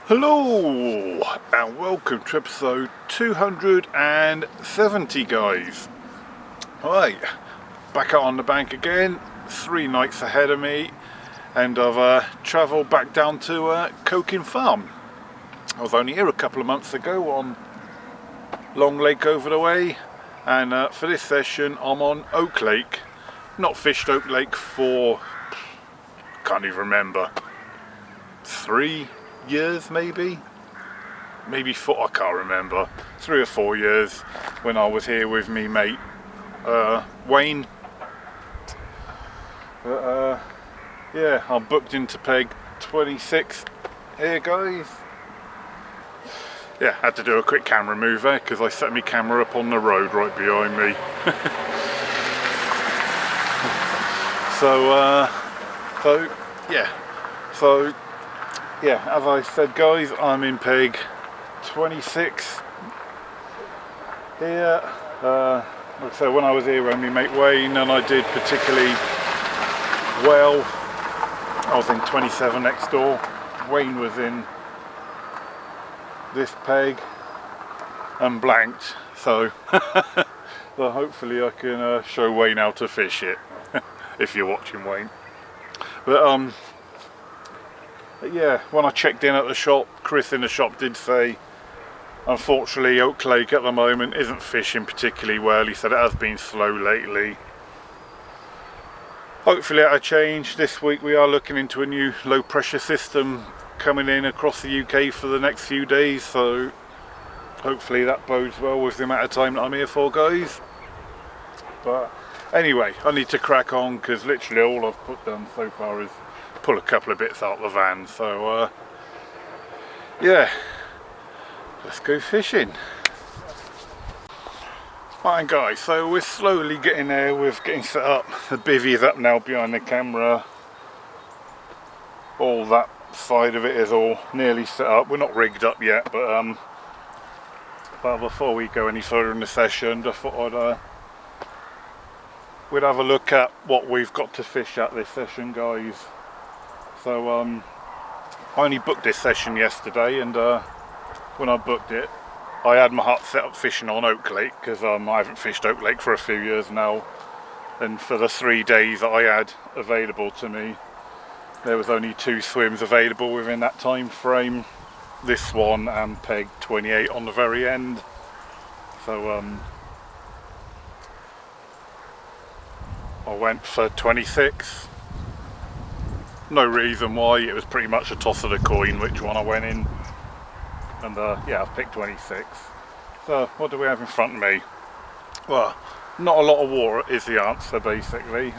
Hello and welcome to episode 270, guys. Right, back out on the bank again, 3 nights ahead of me, and I've travelled back down to Coking Farm. I was only here a couple of months ago on Long Lake over the way, and for this session I'm on Oak Lake. Not fished Oak Lake for, can't even remember, 3 years maybe 4, I can't remember, 3 or 4 years, when I was here with me mate Wayne. But yeah, I'm booked into peg 26 here, guys. Yeah, had to do a quick camera move there because I set my camera up on the road right behind me. So yeah, as I said, guys, I'm in peg 26 here. Like I said, when I was here with my mate Wayne, and I did particularly well. I was in 27 next door. Wayne was in this peg and blanked. So, well, hopefully I can show Wayne how to fish it. If you're watching, Wayne. But yeah, when I checked in at the shop, Chris in the shop did say, unfortunately, Oak Lake at the moment isn't fishing particularly well. He said it has been slow lately. Hopefully that'll change. This week we are looking into a new low pressure system coming in across the UK for the next few days, so hopefully that bodes well with the amount of time that I'm here for, guys. But anyway, I need to crack on because literally all I've done so far is pull a couple of bits out of the van. So yeah, let's go fishing. Right, guys, so we're slowly getting there with getting set up. The bivvy is up now behind the camera. All that side of it is all nearly set up. We're not rigged up yet, but before we go any further in the session, I thought we'd have a look at what we've got to fish at this session, guys. So I only booked this session yesterday, and when I booked it, I had my heart set up fishing on Oak Lake because I haven't fished Oak Lake for a few years now, and for the 3 days that I had available to me, there was only 2 swims available within that time frame. This one and peg 28 on the very end. So I went for 26. No reason why, it was pretty much a toss of the coin which one I went in, and yeah, I've picked 26. So what do we have in front of me? Well, not a lot of water is the answer, basically.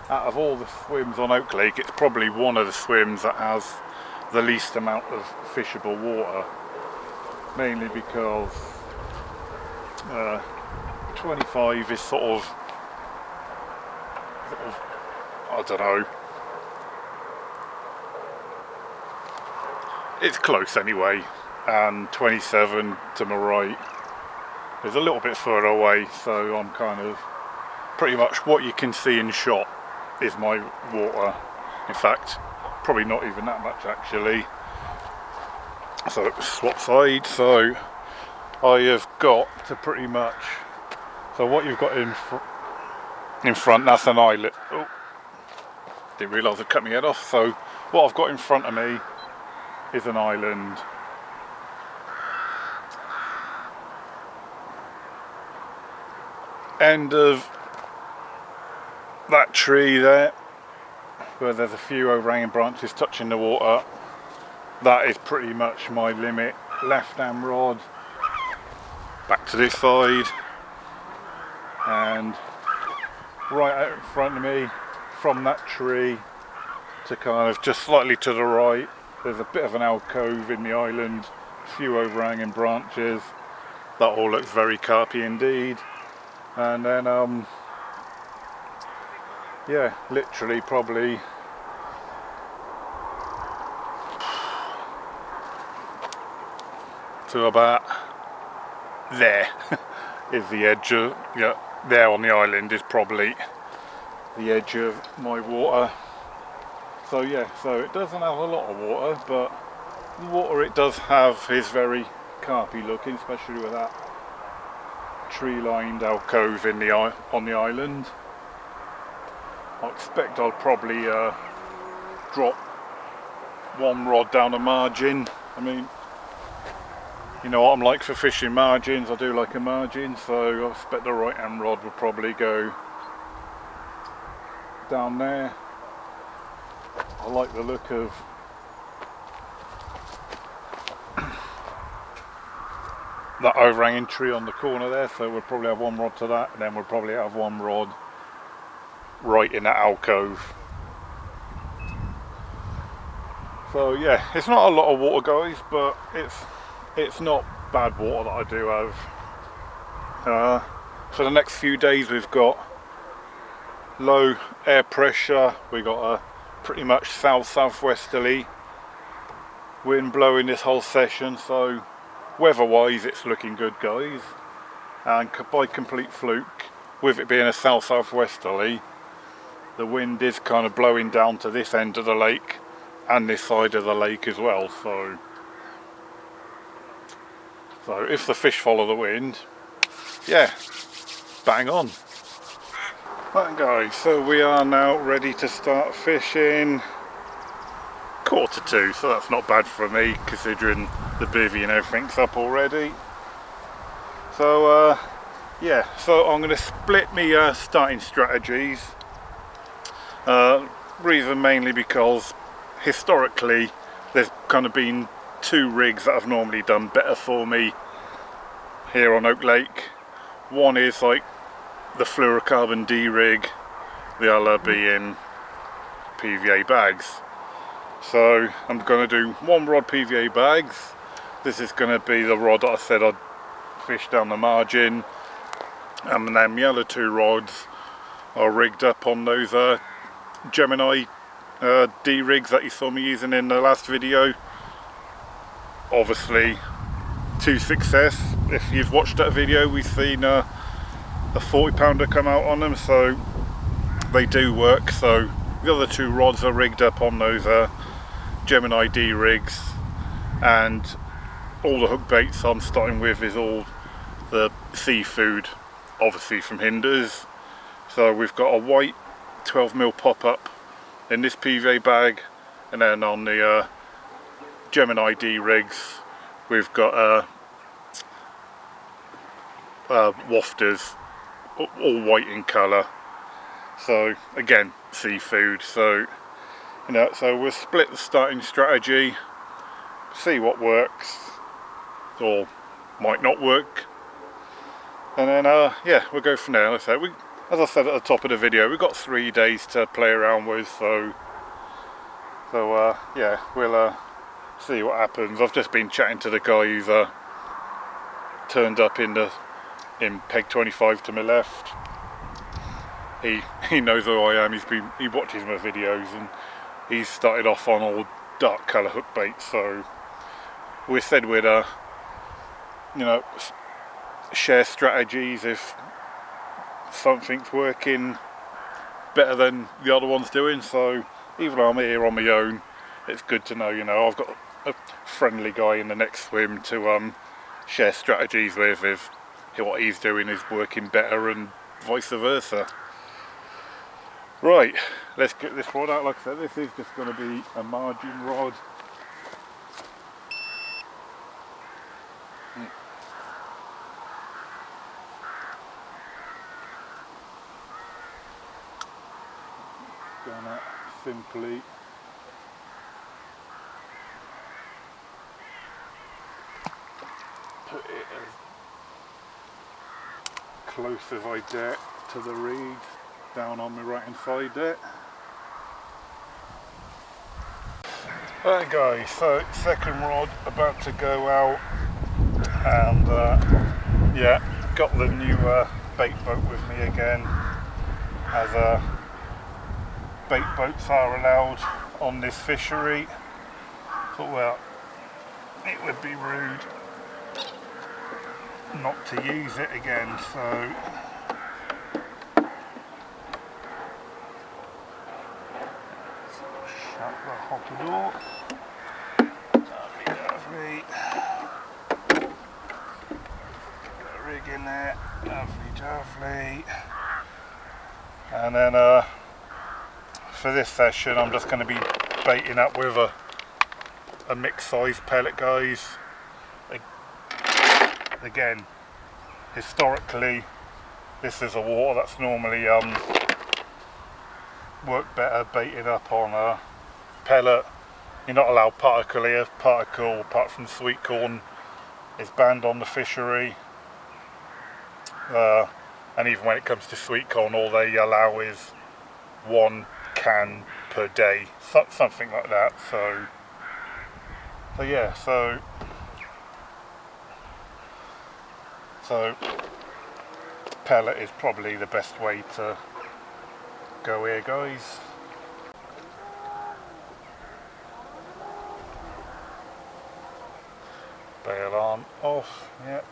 Out of all the swims on Oak Lake, it's probably one of the swims that has the least amount of fishable water, mainly because 25 is sort of I don't know, it's close anyway, and 27 to my right is a little bit further away, so I'm kind of pretty much what you can see in shot is my water. In fact, probably not even that much actually. So swap sides. So I have got to pretty much, so what you've got in front, that's an eyelet. Oh, didn't realise I'd cut my head off. So what I've got in front of me is an island. End of that tree there, where there's a few overhanging branches touching the water, that is pretty much my limit. Left hand rod back to this side, and right out in front of me from that tree to kind of just slightly to the right, there's a bit of an alcove in the island, a few overhanging branches. That all looks very carpy indeed. And then yeah, literally probably to about there is the edge of, yeah, there on the island is probably the edge of my water. So yeah, so it doesn't have a lot of water, but The water it does have is very carpy looking, especially with that tree-lined alcove in the on the island. I expect I'll probably drop one rod down a margin. I mean, you know what I'm like for fishing margins, I do like a margin, so I expect the right hand rod will probably go down there. I like the look of that overhanging tree on the corner there, so we'll probably have one rod to that, and then we'll probably have one rod right in that alcove. So yeah, it's not a lot of water, guys, but it's not bad water that I do have. For the next few days we've got low air pressure, we've got a pretty much south-southwesterly wind blowing this whole session, so weather wise it's looking good, guys. And by complete fluke, with it being a south-southwesterly, the wind is kind of blowing down to this end of the lake and this side of the lake as well, so if the fish follow the wind, yeah, bang on. Right guys, so we are now ready to start fishing. 1:45, so that's not bad for me considering the bivvy and everything's up already. So yeah, so I'm going to split me starting strategies. Reason mainly because historically there's kind of been two rigs that have normally done better for me here on Oak Lake. One is like the fluorocarbon D rig, the other being PVA bags. So I'm going to do one rod PVA bags. This is going to be the rod that I said I'd fish down the margin, and then the other two rods are rigged up on those Gemini D rigs that you saw me using in the last video. Obviously to success. If you've watched that video, we've seen a 40 pounder come out on them, so they do work. So the other two rods are rigged up on those Gemini D rigs, and all the hook baits I'm starting with is all the seafood, obviously from Hinders. So we've got a white 12mm pop-up in this PVA bag, and then on the Gemini D rigs we've got wafters, all white in colour. So again, seafood. So you know, so we'll split the starting strategy, see what works or might not work, and then yeah, we'll go from there. So as I said at the top of the video, we've got 3 days to play around with, so yeah, we'll see what happens. I've just been chatting to the guy who's turned up in peg 25 to my left. He knows who I am. He watches my videos, and he's started off on all dark colour hook baits. So we said we'd you know, share strategies if something's working better than the other one's doing. So even though I'm here on my own, it's good to know, you know, I've got a friendly guy in the next swim to share strategies with if what he's doing is working better, and vice versa. Right, let's get this rod out. Like I said, this is just going to be a margin rod. Gonna simply put it as close as I dare to the reeds, down on my right hand side there. Right guys, so second rod about to go out, and yeah, got the new bait boat with me again, as bait boats are allowed on this fishery. But well, it would be rude not to use it again, so shut the hopper door. in there, lovely. And then for this session I'm just going to be baiting up with a mixed size pellet, guys. Again, historically this is a water that's normally worked better baiting up on a pellet. You're not allowed particle here. Particle, apart from sweet corn, is banned on the fishery. And even when it comes to sweet corn, all they allow is 1 can per day, something like that. So yeah, so pellet is probably the best way to go here, guys. Bail arm off, yep.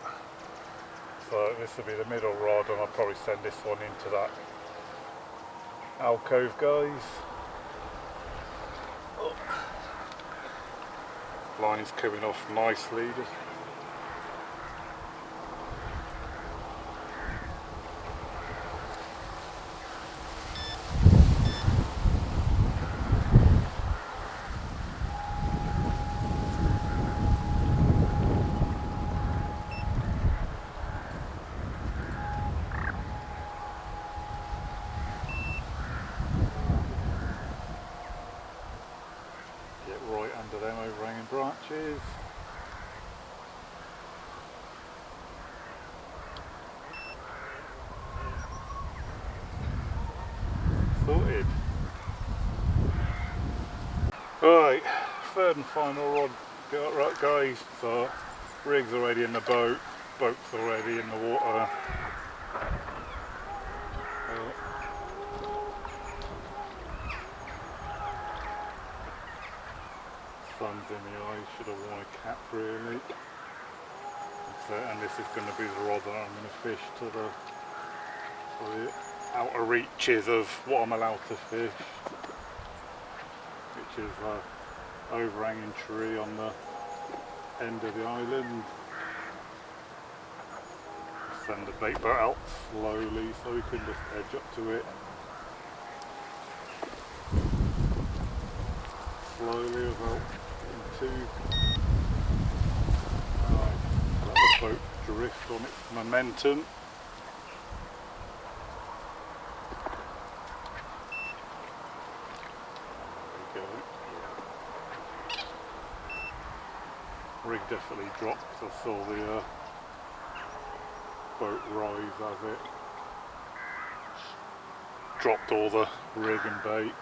So this will be the middle rod, and I'll probably send this one into that alcove, guys. Oh. Line is coming off nicely. Right under them overhanging branches. Sorted. Right, third and final rod got right, guys. So rig's already in the boat, boat's already in the water. Sun's in the eye, should have worn a cap really. So, and this is going to be the rod that I'm going to fish to the outer reaches of what I'm allowed to fish, which is an overhanging tree on the end of the island. Send the bait boat out slowly so we can just edge up to it. Slowly without getting too... Right, let the boat drift on its momentum. There we go. Rig definitely dropped. I saw the boat rise as it dropped all the rig and bait.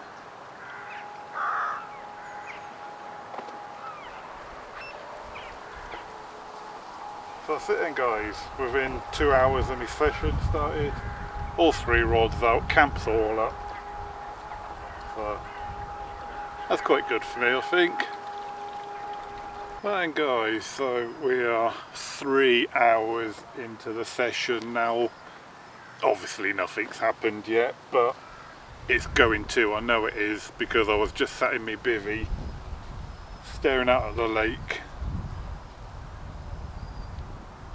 So that's it then, guys. Within 2 hours of my session started, all 3 rods out, camps all up. So that's quite good for me, I think. And guys, so we are 3 hours into the session now. Obviously nothing's happened yet, but it's going to, I know it is, because I was just sat in my bivvy staring out at the lake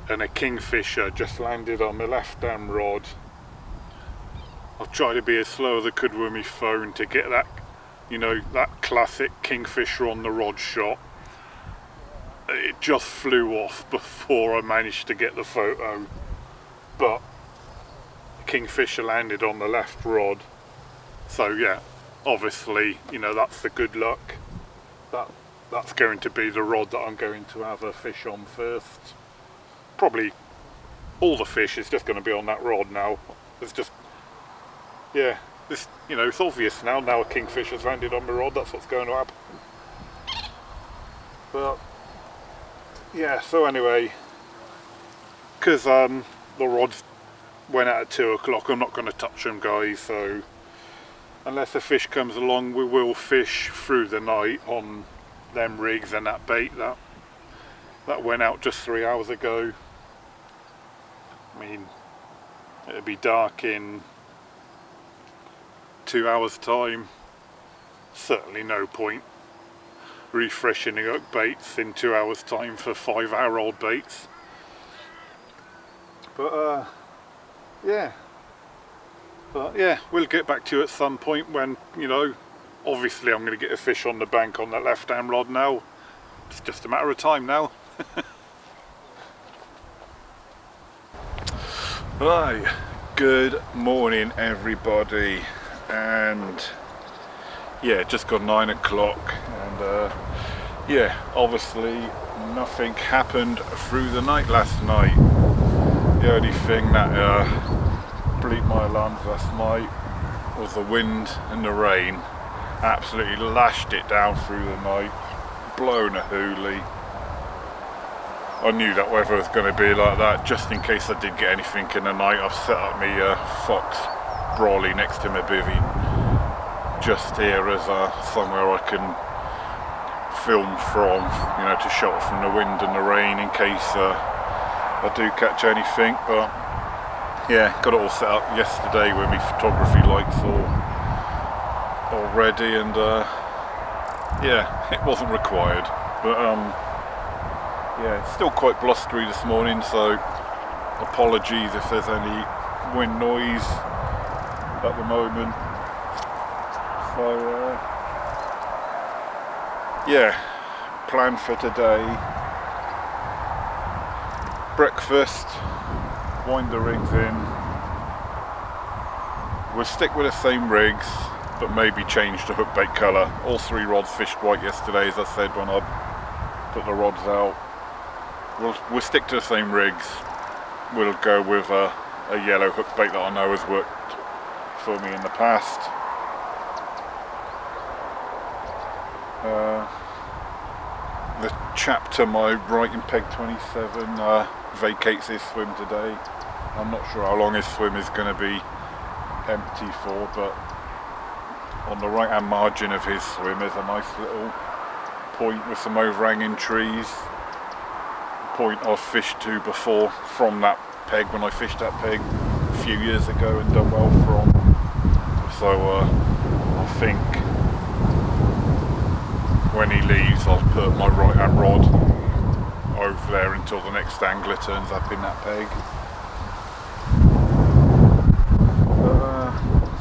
and a kingfisher just landed on my left hand rod. I've tried to be as slow as I could with my phone to get that, you know, that classic kingfisher on the rod shot. It just flew off before I managed to get the photo, but the kingfisher landed on the left rod. So yeah, obviously, you know, that's the good luck. That's going to be the rod that I'm going to have a fish on first. Probably all the fish is just going to be on that rod now. It's just, yeah, this, you know, it's obvious now a kingfisher's landed on the rod, that's what's going to happen. But yeah, so anyway, because the rods went out at 2 o'clock, I'm not going to touch them, guys. So unless a fish comes along, we will fish through the night on them rigs and that bait that went out just 3 hours ago. I mean, it'll be dark in 2 hours time. Certainly no point refreshing up baits in 2 hours time for 5-hour-old baits. But yeah, we'll get back to you at some point when, you know, obviously I'm going to get a fish on the bank on that left hand rod now. It's just a matter of time now. Right, good morning everybody, and yeah, just got 9 o'clock, and yeah, obviously nothing happened through the night last night. The only thing that bleeped my alarms last night was the wind and the rain. Absolutely lashed it down through the night, blown a hoolie. I knew that weather was going to be like that. Just in case I did get anything in the night, I've set up my Fox brolly next to my bivvy just here as somewhere I can film from, you know, to shelter from the wind and the rain in case I do catch anything. But yeah, got it all set up yesterday with my photography lights all ready, and yeah, it wasn't required, but yeah, it's still quite blustery this morning, so apologies if there's any wind noise at the moment. So yeah, plan for today: breakfast, wind the rigs in. We'll stick with the same rigs, but maybe change the hook bait colour. All 3 rods fished white yesterday, as I said when I put the rods out. We'll stick to the same rigs. We'll go with a yellow hook bait that I know has worked for me in the past. The chap to my right in peg 27 vacates his swim today. I'm not sure how long his swim is going to be empty for, but on the right hand margin of his swim is a nice little point with some overhanging trees. Point I've fished to before from that peg when I fished that peg a few years ago and done well from. So I think when he leaves I'll put my right hand rod over there until the next angler turns up in that peg.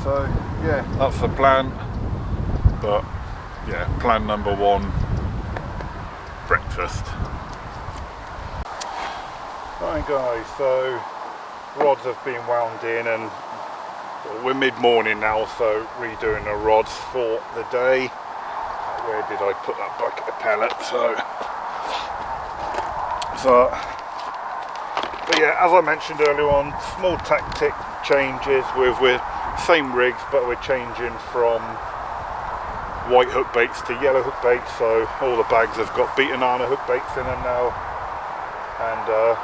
So yeah, that's the plan. But yeah, plan number 1, breakfast. Right guys, so rods have been wound in, and we're mid-morning now, so redoing the rods for the day. Where did I put that bucket of pellets? But yeah, as I mentioned earlier on, small tactic changes with same rigs, but we're changing from white hook baits to yellow hook baits. So all the bags have got beaten Anna hook baits in them now, and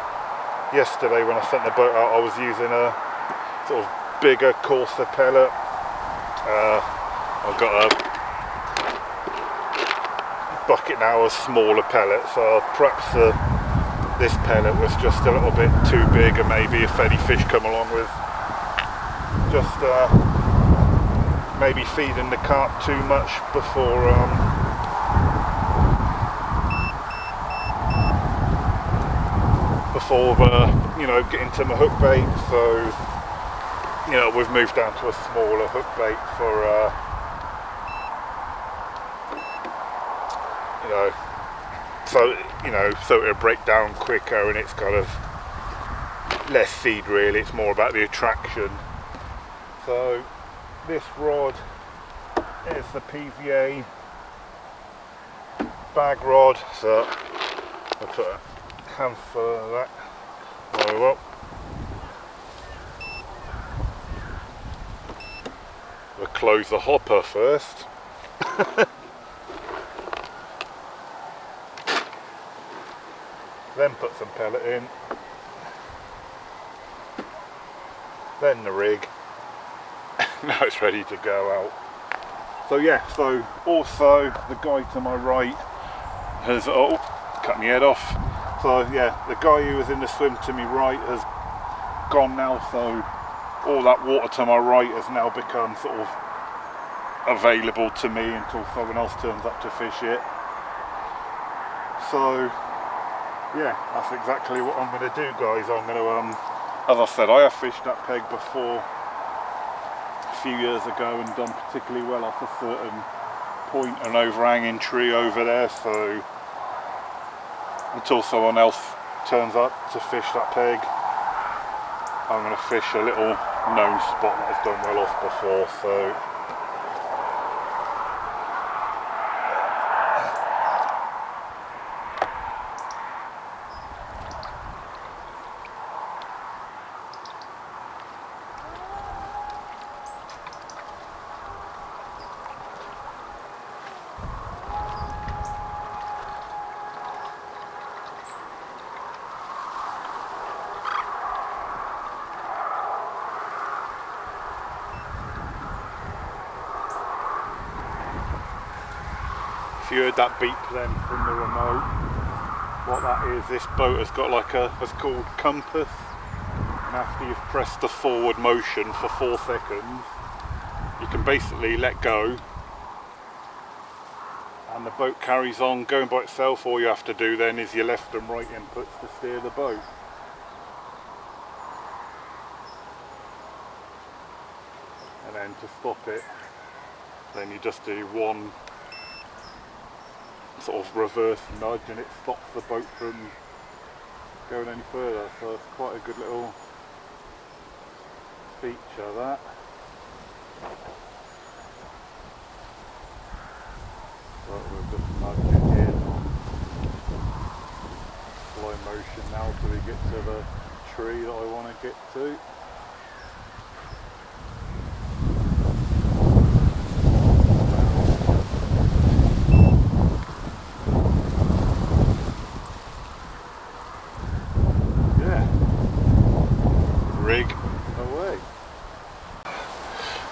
yesterday when I sent the boat out I was using a sort of bigger, coarser pellet. I've got a bucket now of smaller pellets, so perhaps this pellet was just a little bit too big, and maybe if any fish come along with just maybe feeding the carp too much before you know, getting to my hook bait. So you know, we've moved down to a smaller hook bait for so it'll break down quicker, and it's kind of less feed really, it's more about the attraction. So this rod is the PVA bag rod, so I'll put a handful of that. Oh well. We'll close the hopper first. Then put some pellet in. Then the rig. Now it's ready to go out. So yeah, so also the guy to my right has cut my head off. So yeah, the guy who was in the swim to my right has gone now, so all that water to my right has now become sort of available to me until someone else turns up to fish it. So yeah, that's exactly what I'm going to do, guys. I'm going to as I said, I have fished that peg before a few years ago and done particularly well off a certain point, an overhanging tree over there, so until someone else turns up to fish that peg, I'm going to fish a little known spot that I've done well off before. So if you heard that beep then from the remote, what that is, this boat has got like a, what's called compass, and after you've pressed the forward motion for 4 seconds, you can basically let go and the boat carries on going by itself. All you have to do then is your left and right inputs to steer the boat. And then to stop it, then you just do one sort of reverse nudge and it stops the boat from going any further. So it's quite a good little feature, that. So we'll just nudge it in slow motion now till we get to the tree that I want to get to.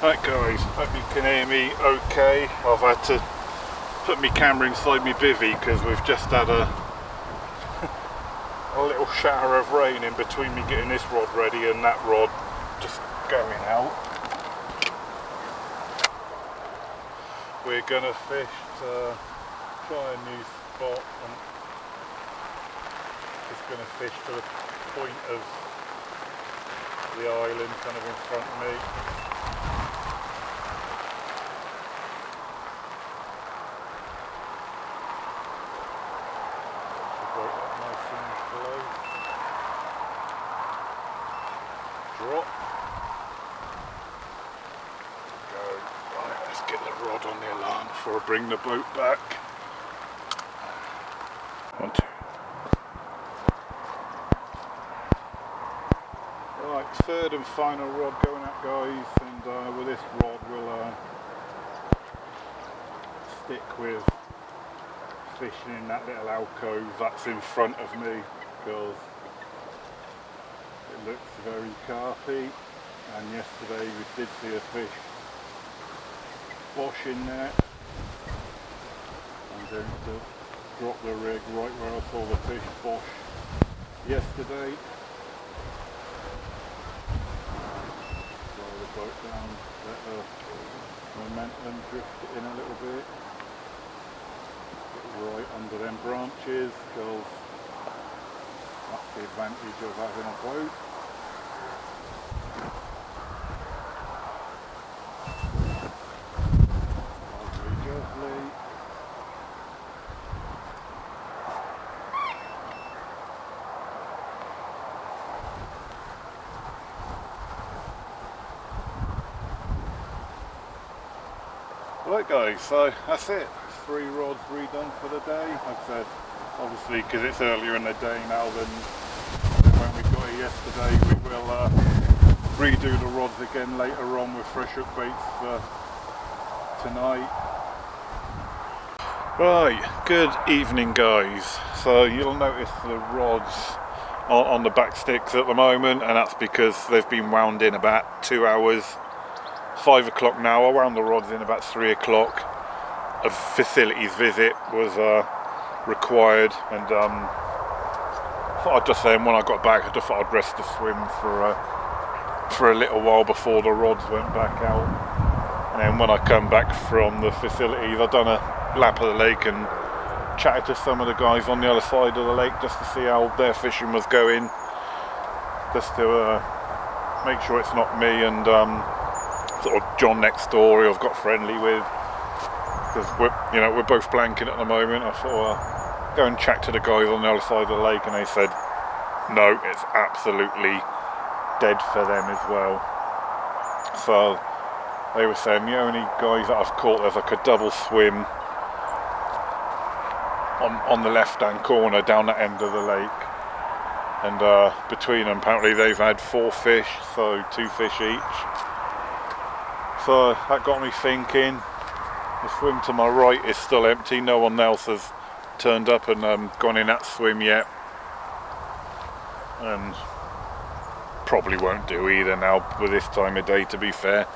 Right guys, hope you can hear me okay. I've had to put my camera inside my bivvy because we've just had a little shower of rain in between me getting this rod ready and that rod just going out. We're gonna fish to try a new spot and just gonna fish to the point of the island kind of in front of me. Drop. Go. Right, let's get the rod on the alarm before I bring the boat back. 1, 2. Right, third and final rod going out guys, and with this rod we'll stick with fishing in that little alcove that's in front of me because it looks very carpy, and yesterday we did see a fish wash in there. I'm going to drop the rig right where I saw the fish wash yesterday. Slow the boat down, let the momentum drift it in a little bit. Get right under them branches because that's the advantage of having a boat. Lovely, lovely. Right guys, so that's it. 3 rods redone for the day. Like I said, obviously because it's earlier in the day now than when we got here yesterday, we will redo the rods again later on with fresh hook baits for tonight. Right, good evening guys. So you'll notice the rods on the back sticks at the moment, and that's because they've been wound in about 2 hours. 5 o'clock now. I wound the rods in about 3 o'clock. A facilities visit was required, and thought I'd just say, and when I got back I just thought I'd rest the swim for a little while before the rods went back out. And then when I come back from the facilities, I've done a lap of the lake and chatted to some of the guys on the other side of the lake just to see how their fishing was going. just to make sure it's not me and sort of John next door who I've got friendly with, because we're both blanking at the moment. I thought go and chat to the guys on the other side of the lake, and they said no, it's absolutely dead for them as well. So they were saying the only guys that I've caught, there's like a double swim on the left hand corner down that end of the lake, and between them apparently they've had 4 fish, so 2 fish each. So that got me thinking. The swim to my right is still empty, no one else has turned up and gone in that swim yet, and probably won't do either now with this time of day, to be fair.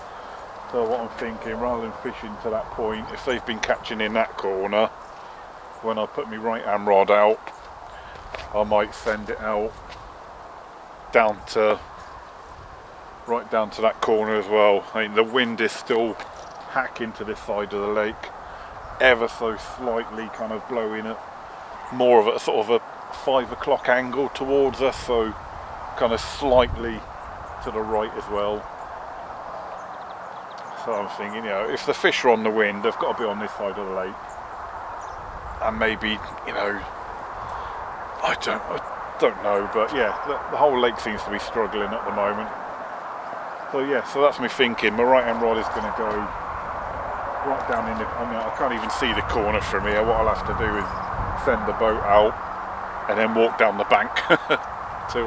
So what I'm thinking, rather than fishing to that point, if they've been catching in that corner, when I put my right hand rod out, I might send it out right down to that corner as well. I mean, the wind is still hacking to this side of the lake, ever so slightly, kind of blowing it more of a sort of a 5 o'clock angle towards us, so kind of slightly to the right as well. So I'm thinking, if the fish are on the wind, they've got to be on this side of the lake. And maybe, I don't know, but yeah, the whole lake seems to be struggling at the moment. So yeah, so that's me thinking. My right hand rod is going to go right down in I can't even see the corner from here. What I'll have to do is send the boat out and then walk down the bank to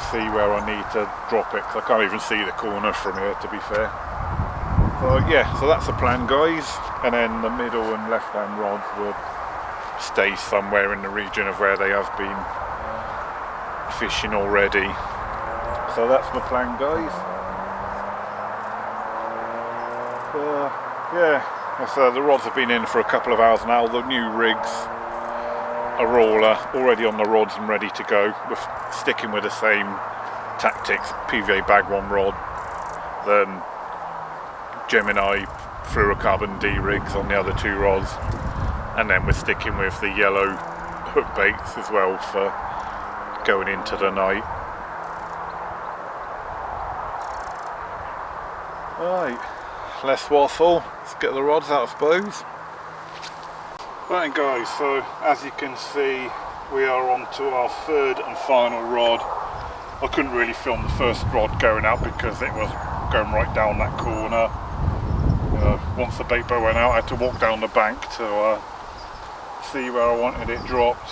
see where I need to drop it, because I can't even see the corner from here, to be fair. So yeah, so that's the plan, guys. And then the middle and left hand rods will stay somewhere in the region of where they have been fishing already. So that's my plan, guys. Yeah, so the rods have been in for a couple of hours now. The new rigs are all already on the rods and ready to go. We're sticking with the same tactics, PVA bag 1 rod, then Gemini fluorocarbon D rigs on the other 2 rods, and then we're sticking with the yellow hook baits as well for going into the night. Right, less waffle, let's get the rods out, I suppose. Right guys, so as you can see, we are on to our 3rd and final rod. I couldn't really film the first rod going out because it was going right down that corner. Once the bait boat went out, I had to walk down the bank to see where I wanted it dropped.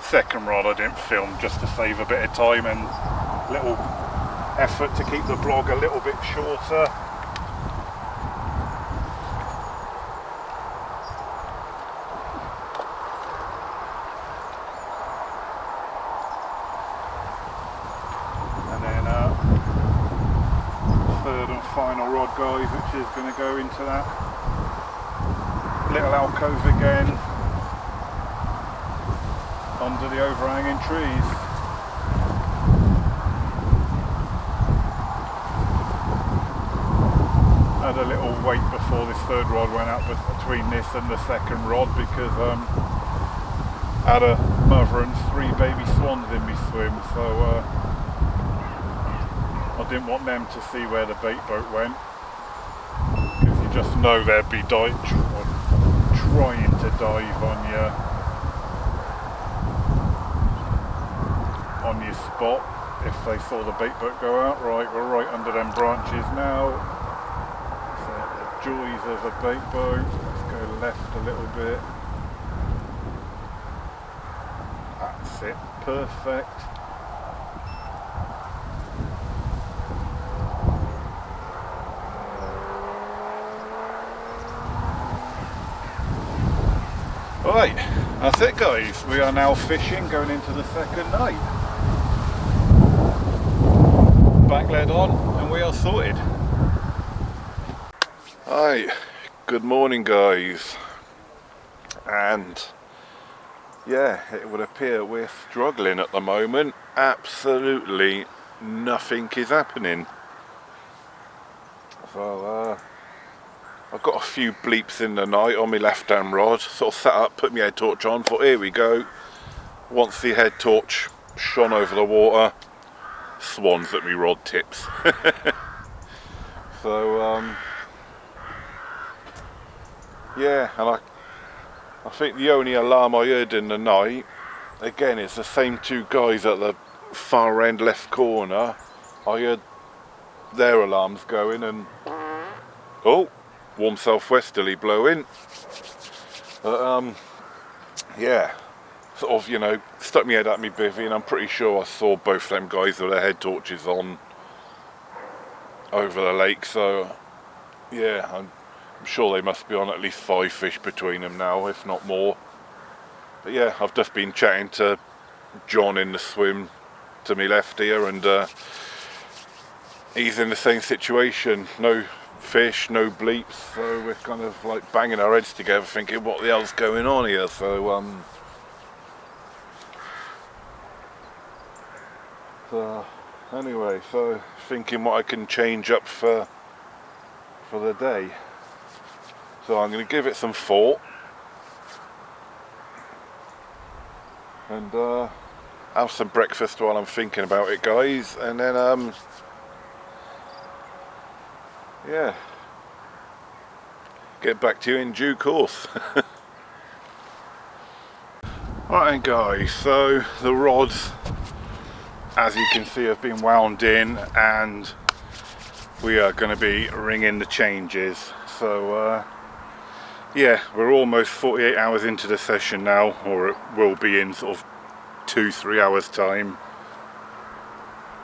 Second rod I didn't film just to save a bit of time and little effort to keep the vlog a little bit shorter. And then 3rd and final rod, guys, which is going to go into that little alcove again under the overhanging trees. Had a little wait before this 3rd rod went out between this and the 2nd rod, because I had a mother and 3 baby swans in my swim, so I didn't want them to see where the bait boat went, because you just know they'd be trying to dive on your spot if they saw the bait boat go out. Right, we're right under them branches now. So the joys of a bait boat. Let's go left a little bit. That's it, perfect. Right, that's it guys, we are now fishing, going into the 2nd night. Back lead on and we are sorted. Hi, good morning guys. And yeah, it would appear we're struggling at the moment. Absolutely nothing is happening. So I've got a few bleeps in the night on my left hand rod, sort of sat up, put my head torch on, thought here we go, once the head torch shone over the water, swans at me rod tips. So yeah, and I think the only alarm I heard in the night, again, it's the same two guys at the far end left corner. I heard their alarms going, and oh, warm southwesterly blowing. But yeah, sort of, you know, stuck my head at me bivvy, and I'm pretty sure I saw both them guys with their head torches on over the lake. So yeah, I'm sure they must be on at least 5 fish between them now, if not more. But yeah, I've just been chatting to John in the swim to me left here, and he's in the same situation. No fish, no bleeps, so we're kind of like banging our heads together thinking what the hell's going on here. So anyway, so thinking what I can change up for the day. So I'm going to give it some thought and have some breakfast while I'm thinking about it, guys, and then yeah, get back to you in due course. Right then, guys, so the rods, as you can see, have been wound in, and we are going to be ringing the changes. So yeah, we're almost 48 hours into the session now, or it will be in sort of 2-3 hours time.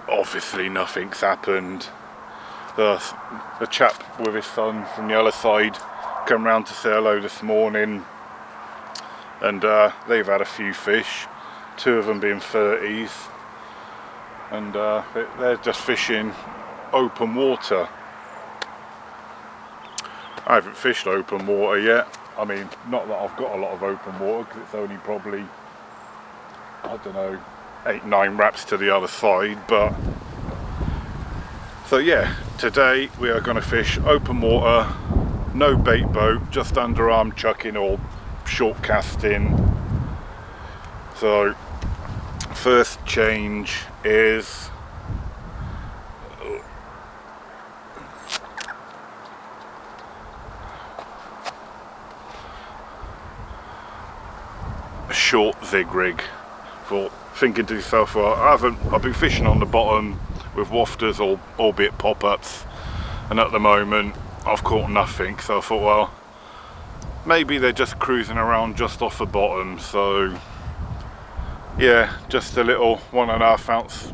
Obviously nothing's happened. The chap with his son from the other side come round to say hello this morning, and they've had a few fish, 2 of them being 30s, and they're just fishing open water. I haven't fished open water yet. I mean, not that I've got a lot of open water, because it's only probably, I don't know, 8-9 wraps to the other side. But so yeah, today we are going to fish open water, no bait boat, just underarm chucking or short casting. So first change is a short zig rig. For thinking to yourself, well, I've been fishing on the bottom with wafters, albeit pop-ups, and at the moment I've caught nothing. So I thought, well, maybe they're just cruising around just off the bottom. So yeah, just a little 1.5 ounce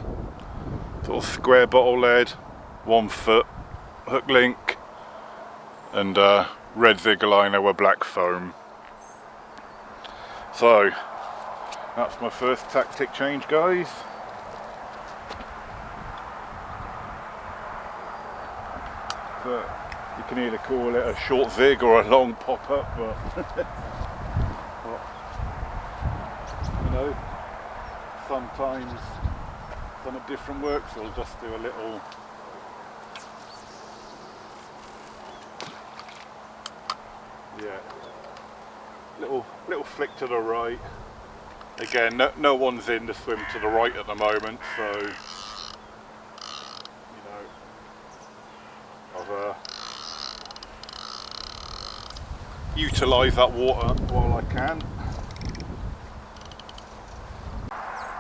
sort of square bottle lead, 1 foot hook link, and red zig liner with black foam. So that's my first tactic change, guys. So you can either call it a short zig or a long pop-up, but you know, sometimes some are different works. We'll just do a little little flick to the right. Again, no one's in the swim to the right at the moment, so you know, I've utilised that water while I can.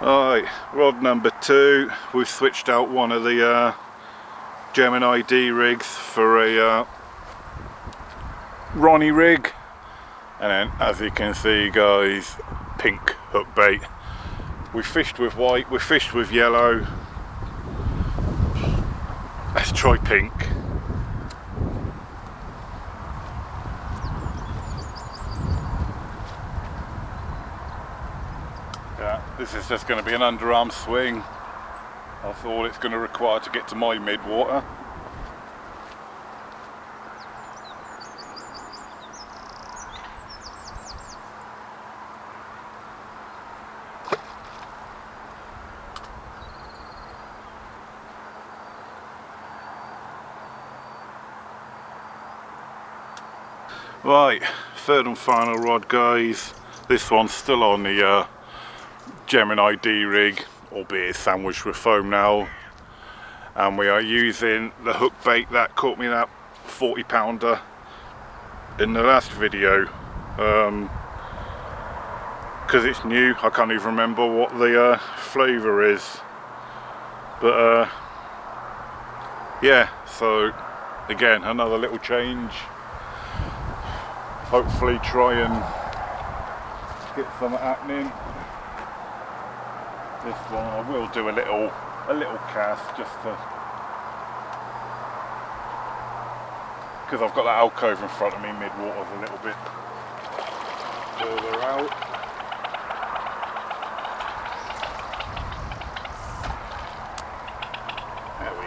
Alright, rod number 2, we've switched out one of the Gemini D rigs for a Ronnie rig, and then as you can see, guys, pink hook bait. We fished with white, we fished with yellow. Let's try pink. Yeah, this is just going to be an underarm swing. That's all it's going to require to get to my mid-water. Right, third and final rod, guys. This one's still on the Gemini D rig, albeit it's sandwiched with foam now, and we are using the hook bait that caught me that 40 pounder in the last video, because it's new. I can't even remember what the flavour is, but yeah, so again another little change. Hopefully try and get something happening. This one I will do a little cast, just to, because I've got that alcove in front of me, mid-water's a little bit further out. There we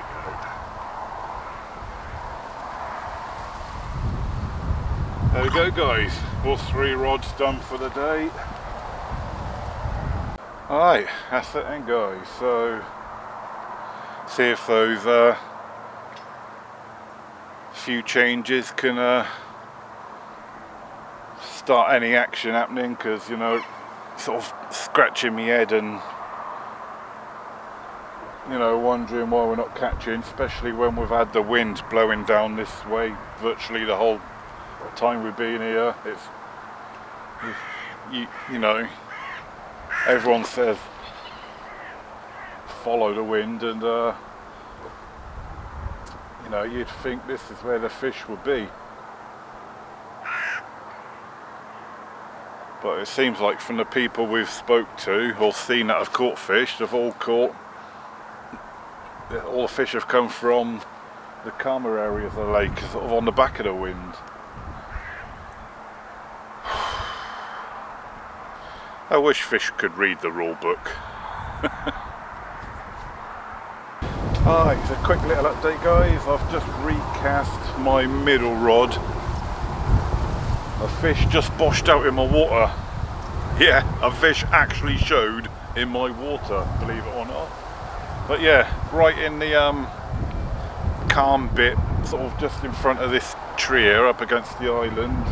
go. There we go, guys. All 3 rods done for the day. Alright, that's it then, guys. So, see if those few changes can start any action happening, because, you know, sort of scratching my head and, you know, wondering why we're not catching, especially when we've had the wind blowing down this way virtually the whole time we've been here. It's, you know, everyone says follow the wind, and you know, you'd think this is where the fish would be, but it seems like from the people we've spoke to or seen that have caught fish, they've all caught, all the fish have come from the calmer area of the lake, sort of on the back of the wind. I wish fish could read the rule book. Alright, it's a quick little update, guys. I've just recast my middle rod. A fish just boshed out in my water. Yeah, a fish actually showed in my water, believe it or not. But yeah, right in the calm bit, sort of just in front of this tree here, up against the island.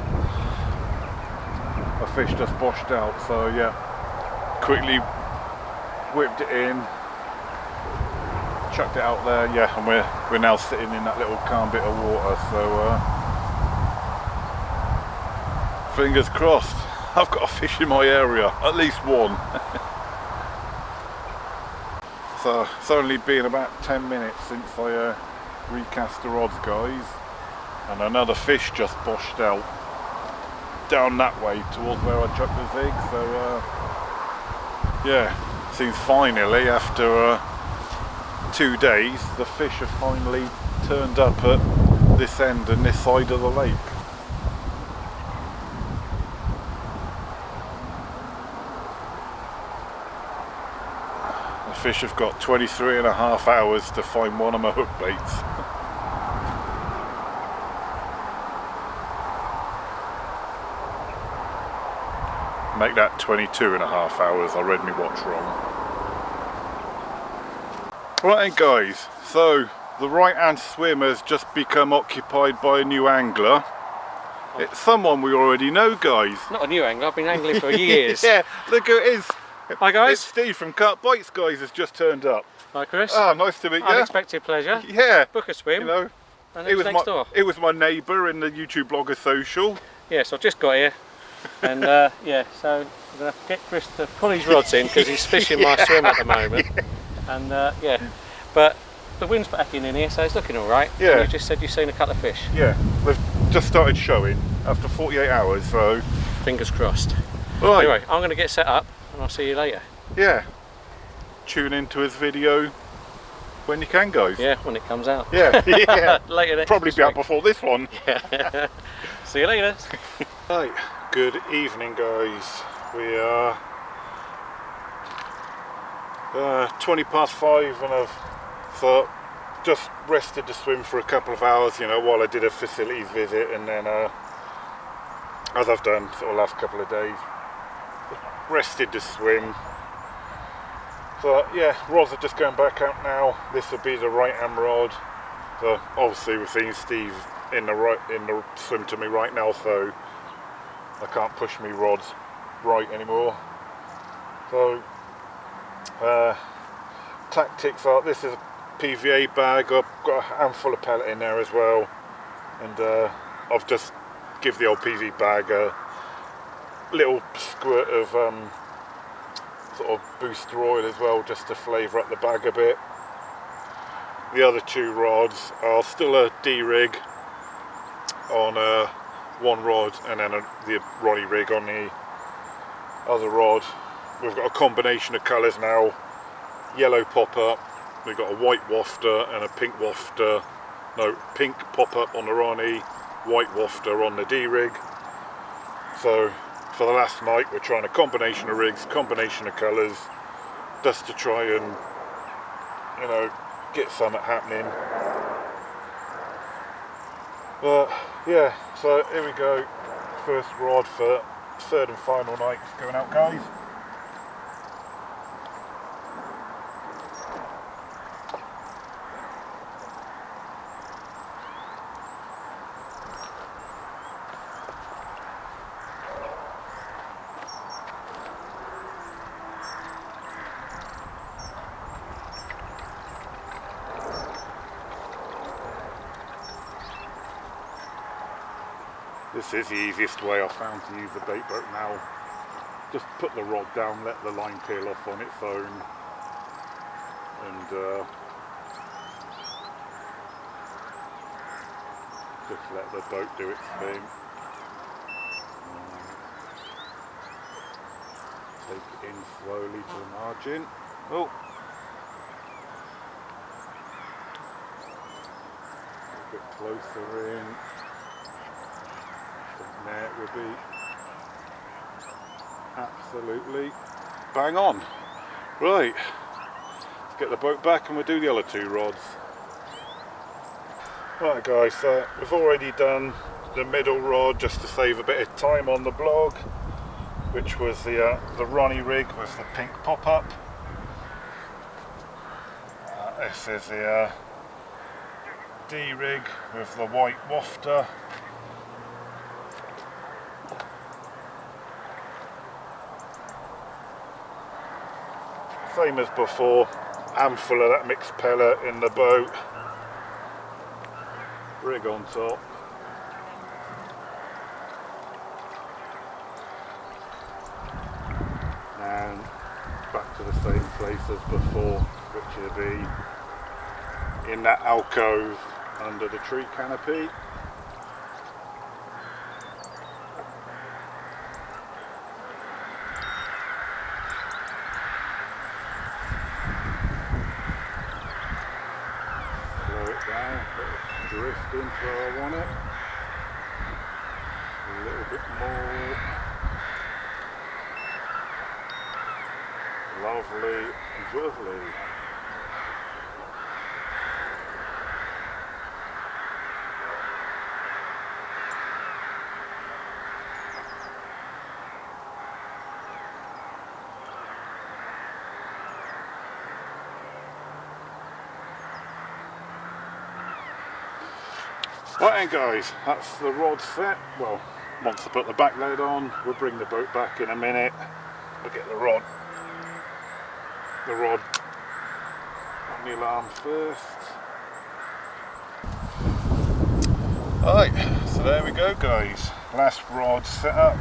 A fish just boshed out, so yeah, quickly whipped it in, chucked it out there, yeah, and we're now sitting in that little calm bit of water, so fingers crossed. I've got a fish in my area, at least one. So it's only been about 10 minutes since I recast the rods, guys, and another fish just boshed out down that way towards where I chucked the zig, so yeah, seems finally after 2 days the fish have finally turned up at this end and this side of the lake. The fish have got 23.5 hours to find one of my hook baits. Make that 22.5 hours, I read me watch wrong. Right then, guys, so the right hand swim has just become occupied by a new angler. It's someone we already know, guys. Not a new angler, I've been angling for years. Yeah, look who it is. Hi guys. It's Steve from Cut Bites, guys, has just turned up. Hi Chris. Ah, nice to meet you. Unexpected pleasure. Yeah. Book a swim. You know, and it was next door. It was my neighbour in the YouTube blogger social. Yes, I've just got here. And yeah, so I'm going to get Chris to pull his rods in because he's fishing my swim at the moment. And yeah, but the wind's backing in here, so it's looking alright. Yeah. And you just said you've seen a couple of fish. Yeah, they've just started showing after 48 hours, so fingers crossed. Right. Anyway, I'm going to get set up and I'll see you later. Yeah. Tune into his video when you can, guys. Yeah, when it comes out. Yeah, yeah. Later next probably be out before this one. Yeah. See you later. Right. Good evening, guys. We are 20 past 5 and I've just rested to swim for a couple of hours, you know, while I did a facilities visit, and then as I've done sort of last couple of days, rested to swim. So yeah, rods are just going back out now. This will be the right hand rod. So obviously we're seeing Steve in the swim to me right now, so I can't push me rods right anymore. So Tactics are, this is a PVA bag, I've got a handful of pellet in there as well, and I've just give the old PVA bag a little squirt of sort of booster oil as well, just to flavour up the bag a bit. The other two rods are still a D-rig on one rod, and then the Ronnie rig on the other rod. We've got a combination of colours now, yellow pop-up, we've got a white wafter and a pink wafter, no, pink pop-up on the Ronnie, white wafter on the D-rig. So for the last night we're trying a combination of rigs, combination of colours, just to try and, you know, get something happening. But yeah, so here we go, first rod for third and final night going out, guys. This is the easiest way I've found to use the bait boat now. Just put the rod down, let the line peel off on its own, and just let the boat do its thing. Take it in slowly to the margin. Oh! A bit closer in. There it will be absolutely bang on. Right, let's get the boat back and we'll do the other two rods. Right guys, so we've already done the middle rod just to save a bit of time on the blog, which was the Ronnie rig with the pink pop-up. This is the D rig with the white wafter. Same as before, handful of that mixed pellet in the boat, rig on top, and back to the same place as before, which will be in that alcove under the tree canopy. Drift into where I want it. A little bit more. Lovely and lovely. Right then guys, that's the rod set. Well, once I put the back load on, we'll bring the boat back in a minute. We'll get the rod on the alarm first. Right, so there we go guys, last rod set up.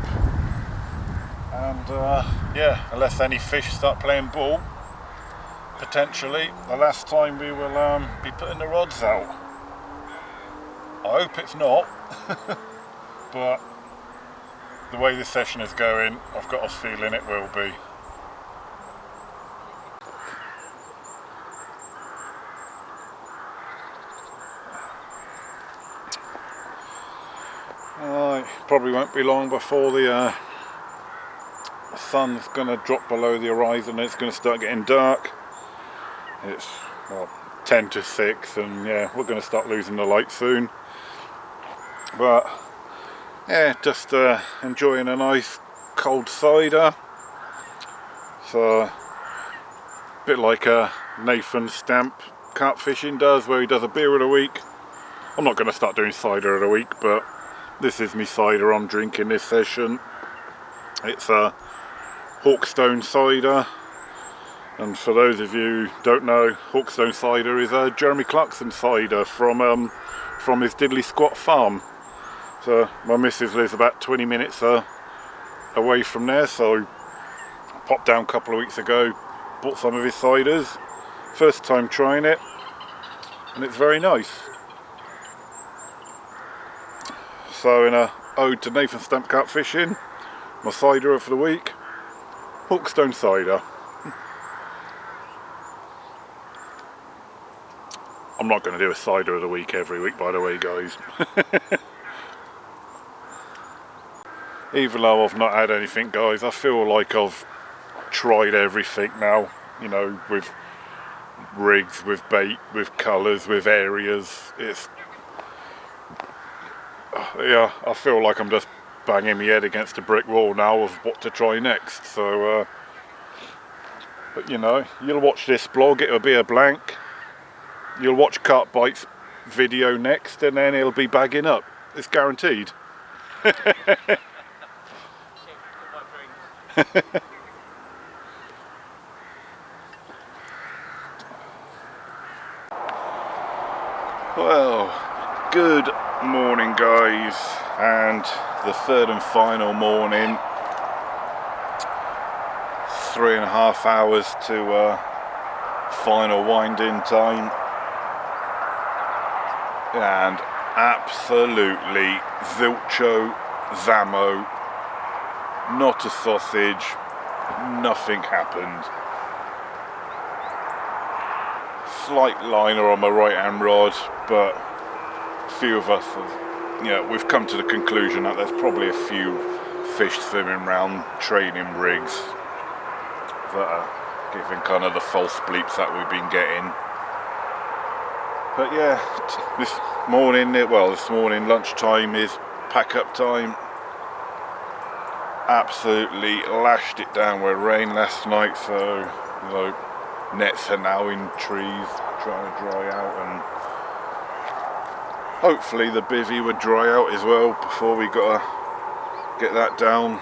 And yeah, unless any fish start playing ball, potentially the last time we will be putting the rods out. I hope it's not, but the way this session is going, I've got a feeling it will be. Probably won't be long before the sun's going to drop below the horizon and it's going to start getting dark. It's well, 10 to 6 and yeah, we're going to start losing the light soon. But yeah, just enjoying a nice cold cider. So a bit like Nathan Stamp carp fishing does, where he does a beer of the week. I'm not going to start doing cider of the week, but this is me cider I'm drinking this session. It's a Hawkstone cider. And for those of you who don't know, Hawkstone cider is a Jeremy Clarkson cider from his Diddley Squat farm. So my missus lives about 20 minutes away from there, so I popped down a couple of weeks ago, bought some of his ciders. First time trying it, and it's very nice. So in a ode to Nathan Stamp Carp Fishing, my cider for the week, Hawkstone cider. I'm not going to do a cider of the week every week, by the way, guys. Even though I've not had anything, guys, I feel like I've tried everything now, you know, with rigs, with bait, with colours, with areas. It's yeah, I feel like I'm just banging my head against a brick wall now of what to try next. So but you know, you'll watch this blog, it'll be a blank. You'll watch Carp Bites video next, and then it'll be bagging up. It's guaranteed. Well, good morning, guys, and the third and final morning. 3.5 hours to final wind-in time, and absolutely zilcho, zammo, not a sausage, nothing happened. Slight liner on my right hand rod, but a few of us have, you know, we've come to the conclusion that there's probably a few fish swimming around training rigs that are giving kind of the false bleeps that we've been getting. But yeah, this morning lunchtime is pack up time. Absolutely lashed it down with rain last night, so you know, nets are now in trees trying to dry out, and hopefully the bivvy would dry out as well before we gotta get that down.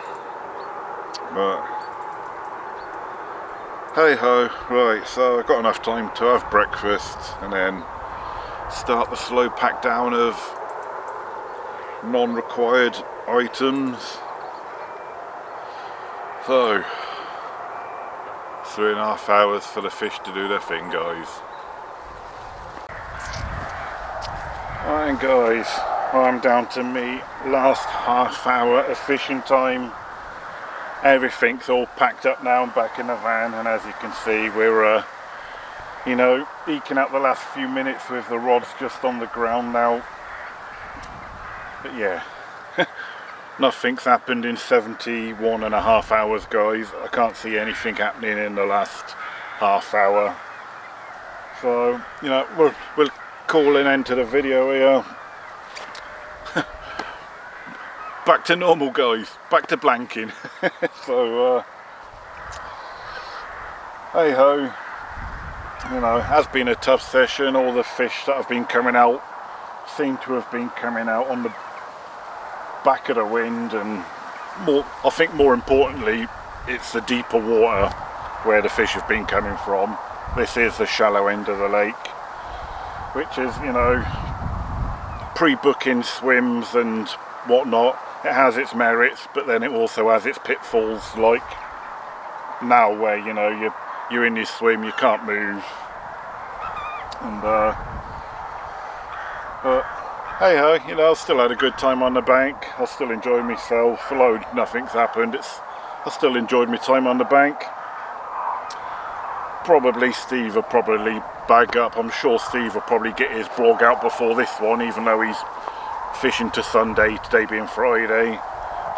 But hey ho, right, so I've got enough time to have breakfast and then start the slow pack down of non-required items. So 3.5 hours for the fish to do their thing, guys. Alright guys, I'm down to me last half hour of fishing time. Everything's all packed up now and back in the van, and as you can see, we're you know, eking out the last few minutes with the rods just on the ground now. But yeah, nothing's happened in 71.5 hours, guys. I can't see anything happening in the last half hour. So, you know, we'll call an end to the video here. Back to normal, guys. Back to blanking. So, hey ho. You know, it has been a tough session. All the fish that have been coming out seem to have been coming out on the back of the wind, and more, I think more importantly, it's the deeper water where the fish have been coming from. This is the shallow end of the lake, which is, you know, pre-booking swims and whatnot. It has its merits, but then it also has its pitfalls, like now where, you know, you're in this swim, you can't move, and but hey ho, you know, I still had a good time on the bank. I still enjoyed myself, although nothing's happened. I still enjoyed my time on the bank. Probably Steve will probably bag up. I'm sure Steve will probably get his blog out before this one, even though he's fishing to Sunday, today being Friday.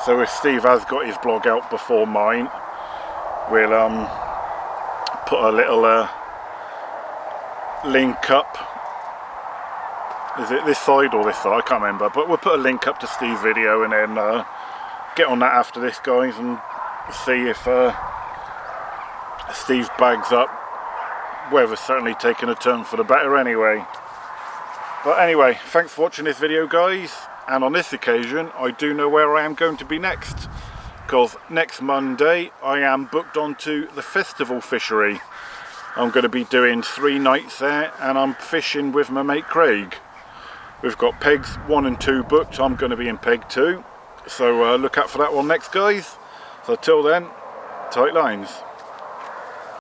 So if Steve has got his blog out before mine, we'll put a little link up. Is it this side or this side? I can't remember, but we'll put a link up to Steve's video, and then get on that after this, guys, and see if Steve bags up. Weather's certainly taken a turn for the better anyway. But anyway, thanks for watching this video, guys, and on this occasion I do know where I am going to be next. because next Monday I am booked onto the festival fishery. I'm going to be doing 3 nights there, and I'm fishing with my mate Craig. We've got pegs 1 and 2 booked. I'm going to be in peg 2, so look out for that one next, guys. So till then, tight lines.